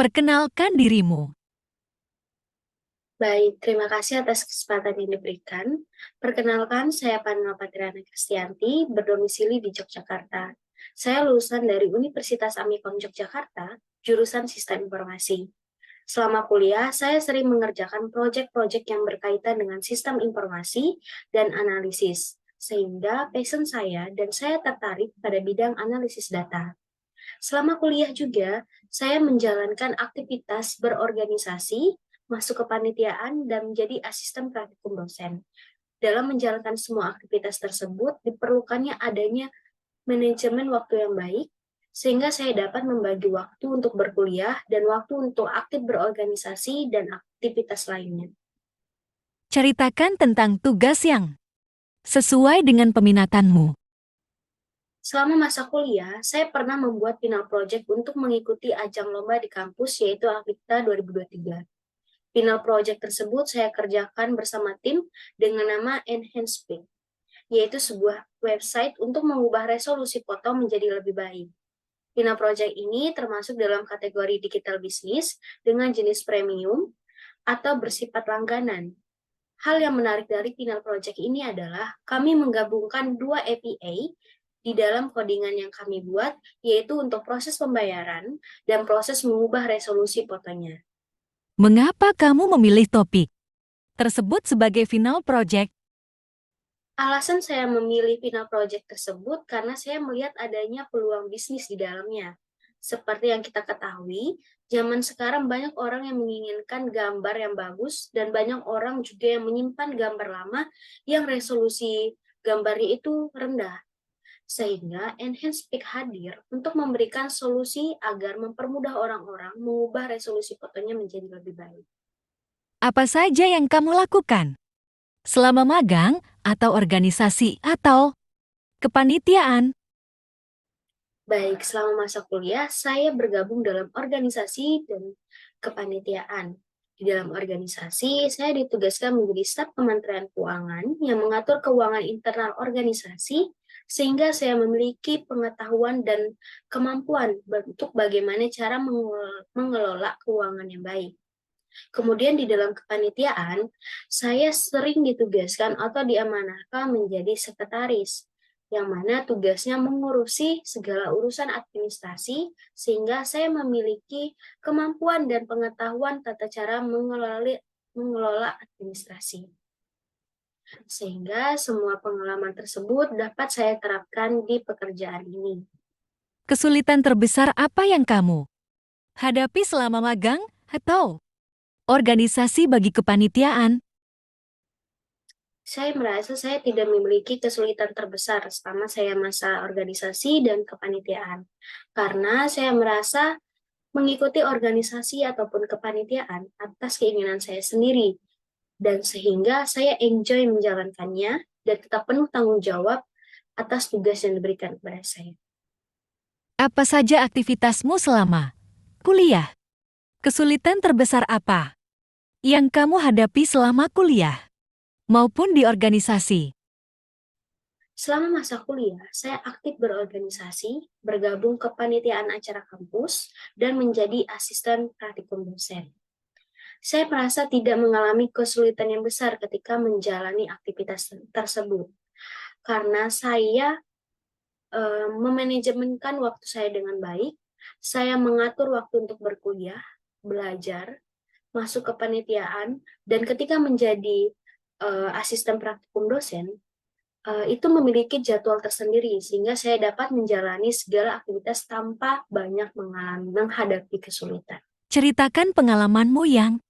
Perkenalkan dirimu. Baik, terima kasih atas kesempatan yang diberikan. Perkenalkan, saya Panel Patriana Kristianti, berdomisili di Yogyakarta. Saya lulusan dari Universitas Amikon Yogyakarta, jurusan Sistem Informasi. Selama kuliah, saya sering mengerjakan proyek-proyek yang berkaitan dengan sistem informasi dan analisis, sehingga passion saya dan saya tertarik pada bidang analisis data. Selama kuliah juga, saya menjalankan aktivitas berorganisasi, masuk kepanitiaan, dan menjadi asisten praktikum dosen. Dalam menjalankan semua aktivitas tersebut, diperlukannya adanya manajemen waktu yang baik, sehingga saya dapat membagi waktu untuk berkuliah dan waktu untuk aktif berorganisasi dan aktivitas lainnya. Ceritakan tentang tugas yang sesuai dengan peminatanmu. Selama masa kuliah, saya pernah membuat final project untuk mengikuti ajang lomba di kampus, yaitu Akita 2023. Final project tersebut saya kerjakan bersama tim dengan nama Enhance Speak, yaitu sebuah website untuk mengubah resolusi foto menjadi lebih baik. Final project ini termasuk dalam kategori digital business dengan jenis premium atau bersifat langganan. Hal yang menarik dari final project ini adalah kami menggabungkan dua API di dalam codingan yang kami buat, yaitu untuk proses pembayaran dan proses mengubah resolusi fotonya. Mengapa kamu memilih topik tersebut sebagai final project? Alasan saya memilih final project tersebut karena saya melihat adanya peluang bisnis di dalamnya. Seperti yang kita ketahui, zaman sekarang banyak orang yang menginginkan gambar yang bagus dan banyak orang juga yang menyimpan gambar lama yang resolusi gambarnya itu rendah. Sehingga Enhance Peak hadir untuk memberikan solusi agar mempermudah orang-orang mengubah resolusi fotonya menjadi lebih baik. Apa saja yang kamu lakukan selama magang atau organisasi atau kepanitiaan? Baik, selama masa kuliah, saya bergabung dalam organisasi dan kepanitiaan. Di dalam organisasi, saya ditugaskan menjadi staf Kementerian Keuangan yang mengatur keuangan internal organisasi, sehingga saya memiliki pengetahuan dan kemampuan untuk bagaimana cara mengelola keuangan yang baik. Kemudian di dalam kepanitiaan, saya sering ditugaskan atau diamanahkan menjadi sekretaris, yang mana tugasnya mengurusi segala urusan administrasi, sehingga saya memiliki kemampuan dan pengetahuan tata cara mengelola administrasi. Sehingga semua pengalaman tersebut dapat saya terapkan di pekerjaan ini. Kesulitan terbesar apa yang kamu hadapi selama magang atau organisasi bagi kepanitiaan? Saya merasa saya tidak memiliki kesulitan terbesar selama saya masa organisasi dan kepanitiaan. Karena saya merasa mengikuti organisasi ataupun kepanitiaan atas keinginan saya sendiri. Dan sehingga saya enjoy menjalankannya dan tetap penuh tanggung jawab atas tugas yang diberikan kepada saya. Apa saja aktivitasmu selama kuliah? Kesulitan terbesar apa yang kamu hadapi selama kuliah maupun di organisasi? Selama masa kuliah, saya aktif berorganisasi, bergabung ke panitiaan acara kampus, dan menjadi asisten praktikum dosen. Saya merasa tidak mengalami kesulitan yang besar ketika menjalani aktivitas tersebut, karena saya memanajemenkan waktu saya dengan baik, saya mengatur waktu untuk berkuliah, belajar, masuk ke panitiaan, dan ketika menjadi asisten praktikum dosen, itu memiliki jadwal tersendiri, sehingga saya dapat menjalani segala aktivitas tanpa banyak menghadapi kesulitan. Ceritakan pengalamanmu yang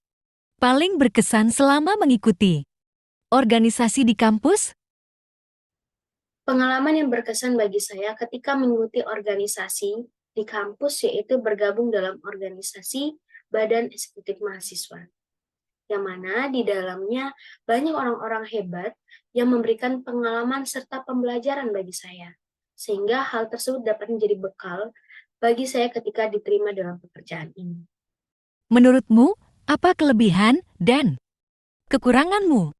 paling berkesan selama mengikuti organisasi di kampus. Pengalaman yang berkesan bagi saya ketika mengikuti organisasi di kampus, yaitu bergabung dalam organisasi Badan Eksekutif Mahasiswa, yang mana di dalamnya banyak orang-orang hebat yang memberikan pengalaman serta pembelajaran bagi saya, sehingga hal tersebut dapat menjadi bekal bagi saya ketika diterima dalam pekerjaan ini. Menurutmu, apa kelebihan dan kekuranganmu?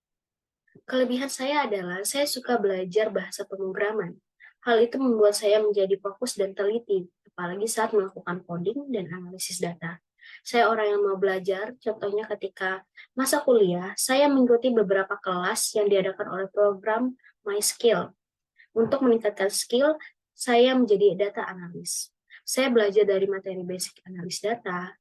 Kelebihan saya adalah saya suka belajar bahasa pemrograman. Hal itu membuat saya menjadi fokus dan teliti, apalagi saat melakukan coding dan analisis data. Saya orang yang mau belajar, contohnya ketika masa kuliah, saya mengikuti beberapa kelas yang diadakan oleh program MySkill. Untuk meningkatkan skill, saya menjadi data analis. Saya belajar dari materi basic analis data,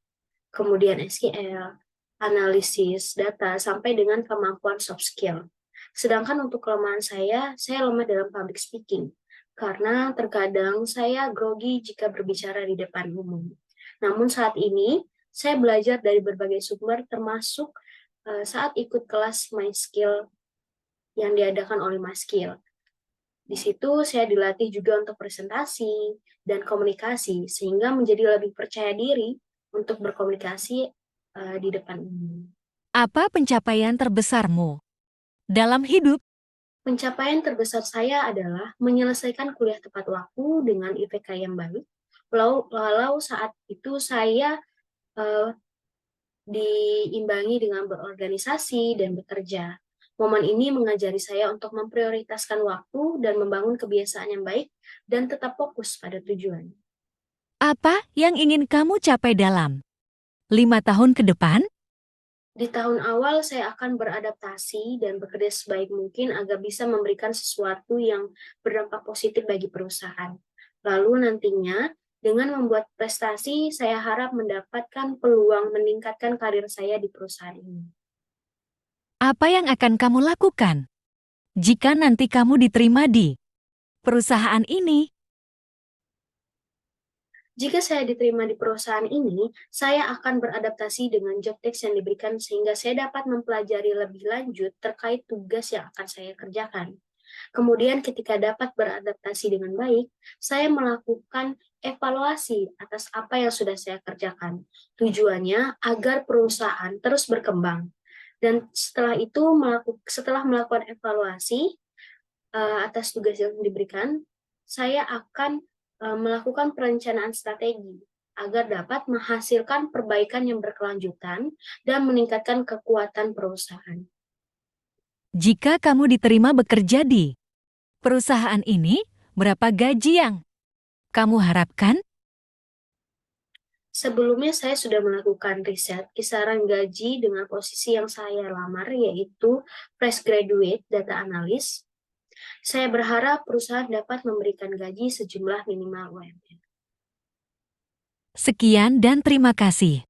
kemudian SQL, analisis data, sampai dengan kemampuan soft skill. Sedangkan untuk kelemahan saya lemah dalam public speaking, karena terkadang saya grogi jika berbicara di depan umum. Namun saat ini, saya belajar dari berbagai sumber, termasuk saat ikut kelas MySkill yang diadakan oleh MySkill. Di situ saya dilatih juga untuk presentasi dan komunikasi, sehingga menjadi lebih percaya diri untuk berkomunikasi di depan umum. Apa pencapaian terbesarmu dalam hidup? Pencapaian terbesar saya adalah menyelesaikan kuliah tepat waktu dengan IPK yang baik. Walau saat itu saya eh, diimbangi dengan berorganisasi dan bekerja. Momen ini mengajari saya untuk memprioritaskan waktu dan membangun kebiasaan yang baik dan tetap fokus pada tujuan. Apa yang ingin kamu capai dalam 5 tahun ke depan? Di tahun awal saya akan beradaptasi dan bekerja sebaik mungkin agar bisa memberikan sesuatu yang berdampak positif bagi perusahaan. Lalu nantinya, dengan membuat prestasi, saya harap mendapatkan peluang meningkatkan karir saya di perusahaan ini. Apa yang akan kamu lakukan jika nanti kamu diterima di perusahaan ini? Jika saya diterima di perusahaan ini, saya akan beradaptasi dengan job desk yang diberikan sehingga saya dapat mempelajari lebih lanjut terkait tugas yang akan saya kerjakan. Kemudian ketika dapat beradaptasi dengan baik, saya melakukan evaluasi atas apa yang sudah saya kerjakan. Tujuannya agar perusahaan terus berkembang. Dan setelah melakukan evaluasi atas tugas yang diberikan, saya akan melakukan perencanaan strategi agar dapat menghasilkan perbaikan yang berkelanjutan dan meningkatkan kekuatan perusahaan. Jika kamu diterima bekerja di perusahaan ini, berapa gaji yang kamu harapkan? Sebelumnya saya sudah melakukan riset kisaran gaji dengan posisi yang saya lamar, yaitu fresh graduate data analis. Saya berharap perusahaan dapat memberikan gaji sejumlah minimal UMR. Sekian dan terima kasih.